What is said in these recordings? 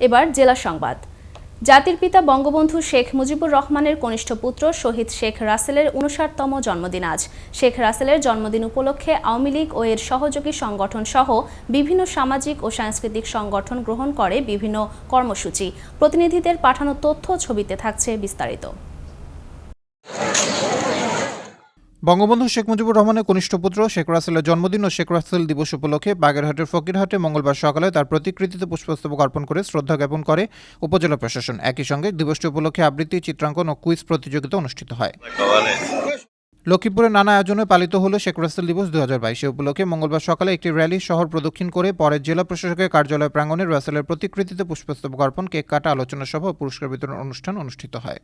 এবার জেলা সংবাদ। জাতির পিতা বঙ্গবন্ধু শেখ মুজিবুর রহমানের কনিষ্ঠ পুত্র শহীদ শেখ রাসেলের ৫৯তম জন্মদিন আজ। শেখ রাসেলের জন্মদিন উপলক্ষে আওয়ামী লীগ ও এর সহযোগী সংগঠন সহ বিভিন্ন সামাজিক ও সাংস্কৃতিক সংগঠন গ্রহণ করে বিভিন্ন কর্মসূচি। প্রতিনিধিদের পাঠানো তথ্য ছবিতে থাকছে বিস্তারিত। বঙ্গবন্ধু শেখ মুজিবুর রহমানের কনিষ্ঠ পুত্র শেখ রাসেলের জন্মদিন ও শেখ রাসেল দিবস উপলক্ষে বাগেরহাটের ফকিরহাটে মঙ্গলবার সকালে তার প্রতিকৃতিতে পুষ্পস্তবক অর্পণ করে শ্রদ্ধা জ্ঞাপন করে উপজেলা প্রশাসন। একই সঙ্গে দিবসটি উপলক্ষে আবৃত্তি, চিত্রাঙ্কন ও কুইজ প্রতিযোগিতা অনুষ্ঠিত হয়। লক্ষ্মীপুরের নানা আয়োজনে পালিত হলো শেখ রাসেল দিবস ২০২২। উপলক্ষে মঙ্গলবার সকালে একটি র্যালি শহর প্রদক্ষিণ করে পরে জেলা প্রশাসকের কার্যালয় প্রাঙ্গণে রাসেলের প্রতিকৃতিতে পুষ্পস্তবক অর্পণ, কেক কাটা, আলোচনা সভা ও পুরস্কার বিতরণ অনুষ্ঠান অনুষ্ঠিত হয়।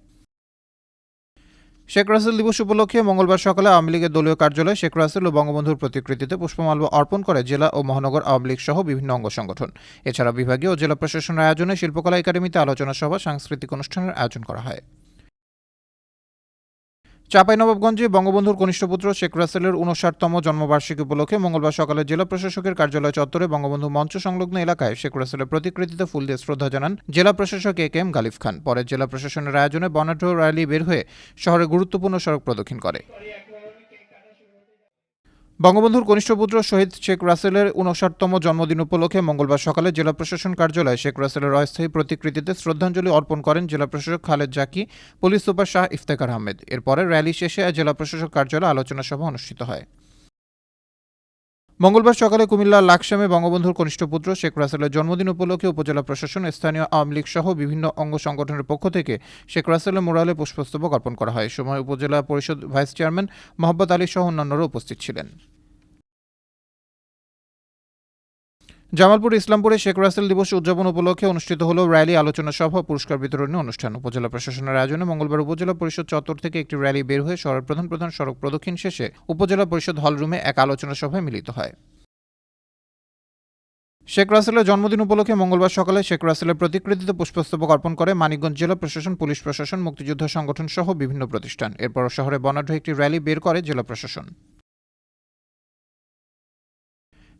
শেখ রাসেল দিবস উপলক্ষে মঙ্গলবার সকালে আওয়ামী লীগের দলীয় কার্যালয়ে শেখ রাসেল ও বঙ্গবন্ধুর প্রতিকৃতিতে পুষ্পমাল্য অর্পণ করে জেলা ও মহানগর আওয়ামী লীগ সহ বিভিন্ন অঙ্গ সংগঠন। এছাড়া বিভাগীয় ও জেলা প্রশাসনের আয়োজনে শিল্পকলা একাডেমিতে আলোচনা সভা, সাংস্কৃতিক অনুষ্ঠানের আয়োজন করা হয়। চাঁপাইনবাবগঞ্জে বঙ্গবন্ধুর কনিষ্ঠ পুত্র শেখ রাসেলের ৫৯তম জন্মবার্ষিকী উপলক্ষে মঙ্গলবার সকালে জেলা প্রশাসকের কার্যালয় চত্বরে বঙ্গবন্ধু মঞ্চ সংলগ্ন এলাকায় শেখ রাসেলের প্রতিকৃতিতে ফুল দিয়ে শ্রদ্ধা জানান জেলা প্রশাসক এ.কে.এম. গালিব খান। পরে জেলা প্রশাসনের আয়োজনে বর্ণাঢ্য র্যালি বের হয়ে শহরের গুরুত্বপূর্ণ সড়ক প্রদক্ষিণ করে। বঙ্গবন্ধুর কনিষ্ঠ পুত্র শহীদ শেখ রাসেলের ৫৯তম জন্মদিন উপলক্ষে মঙ্গলবার সকালে জেলা প্রশাসন কার্যালয়ে শেখ রাসেলের অস্থায়ী প্রতিকৃতিতে শ্রদ্ধাঞ্জলি অর্পণ করেন জেলা প্রশাসক খালেদ জাকি, পুলিশ সুপার শাহ ইফতেখার আহমেদ। এরপরে র্যালি শেষে জেলা প্রশাসক কার্যালয়ে আলোচনা সভা অনুষ্ঠিত হয়। মঙ্গলবার সকালে কুমিল্লার লাকসামে বঙ্গবন্ধুর কনিষ্ঠ পুত্র শেখ রাসেলের জন্মদিন উপলক্ষে উপজেলা প্রশাসন, স্থানীয় আওয়ামী লীগ সহ বিভিন্ন অঙ্গ সংগঠনের পক্ষ থেকে শেখ রাসেলের মোড়ালে পুষ্পস্তবক অর্পণ করা হয়। সময় উপজেলা পরিষদ ভাইস চেয়ারম্যান মোহাম্মদ আলী সহ অন্যান্যরা উপস্থিত ছিলেন। জামালপুর ইসলামপুরে শেখ রাসেল দিবস উদযাপন উপলক্ষে অনুষ্ঠিত হল র্যালি, আলোচনা সভা, পুরস্কার বিতরণী অনুষ্ঠান। উপজেলা প্রশাসনের আয়োজনে মঙ্গলবার উপজেলা পরিষদ চত্বর থেকে একটি র্যালি বের হয়ে শহরের প্রধান সড়ক প্রদক্ষিণ শেষে উপজেলা পরিষদ হলরুমে এক আলোচনা সভায় মিলিত হয়। শেখ রাসেলের জন্মদিন উপলক্ষে মঙ্গলবার সকালে শেখ রাসেলের প্রতিকৃতিতে পুষ্পস্তবক অর্পণ করে মানিকগঞ্জ জেলা প্রশাসন, পুলিশ প্রশাসন, মুক্তিযোদ্ধা সংগঠন সহ বিভিন্ন প্রতিষ্ঠান। এরপর শহরে বর্ণাঢ্য একটি র্যালি বের করে জেলা প্রশাসন।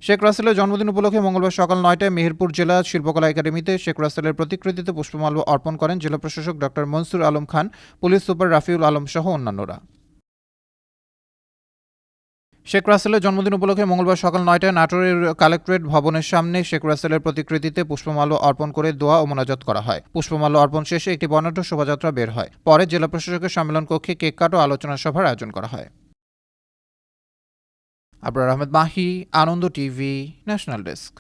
শেখ রাসেলের জন্মদিন উপলক্ষে মঙ্গলবার সকাল ৯টায় মেহেরপুর জেলা শিল্পকলা একাডেমিতে শেখ রাসেলের প্রতিকৃতিতে পুষ্পমাল্য অর্পণ করেন জেলা প্রশাসক doctor Mansur Alam Khan, police super Rafiul Alam সহ অন্যান্যরা। শেখ রাসেলের জন্মদিন উপলক্ষে মঙ্গলবার সকাল ৯টায় নাটোরের কালেক্টরেট ভবনের সামনে শেখ রাসেলের প্রতিকৃতিতে পুষ্পমাল্য অর্পণ করে দোয়া ও মোনাজাত করা হয়। পুষ্পমাল্য অর্পণ শেষে একটি বর্ণাঢ্য শোভাযাত্রা বের হয়। পরে জেলা প্রশাসকের সম্মেলন কক্ষে কেক কাট ও আলোচনা সভার আয়োজন করা হয়। আবরার আহমেদ মাহি, আনন্দ টিভি, ন্যাশনাল ডেস্ক।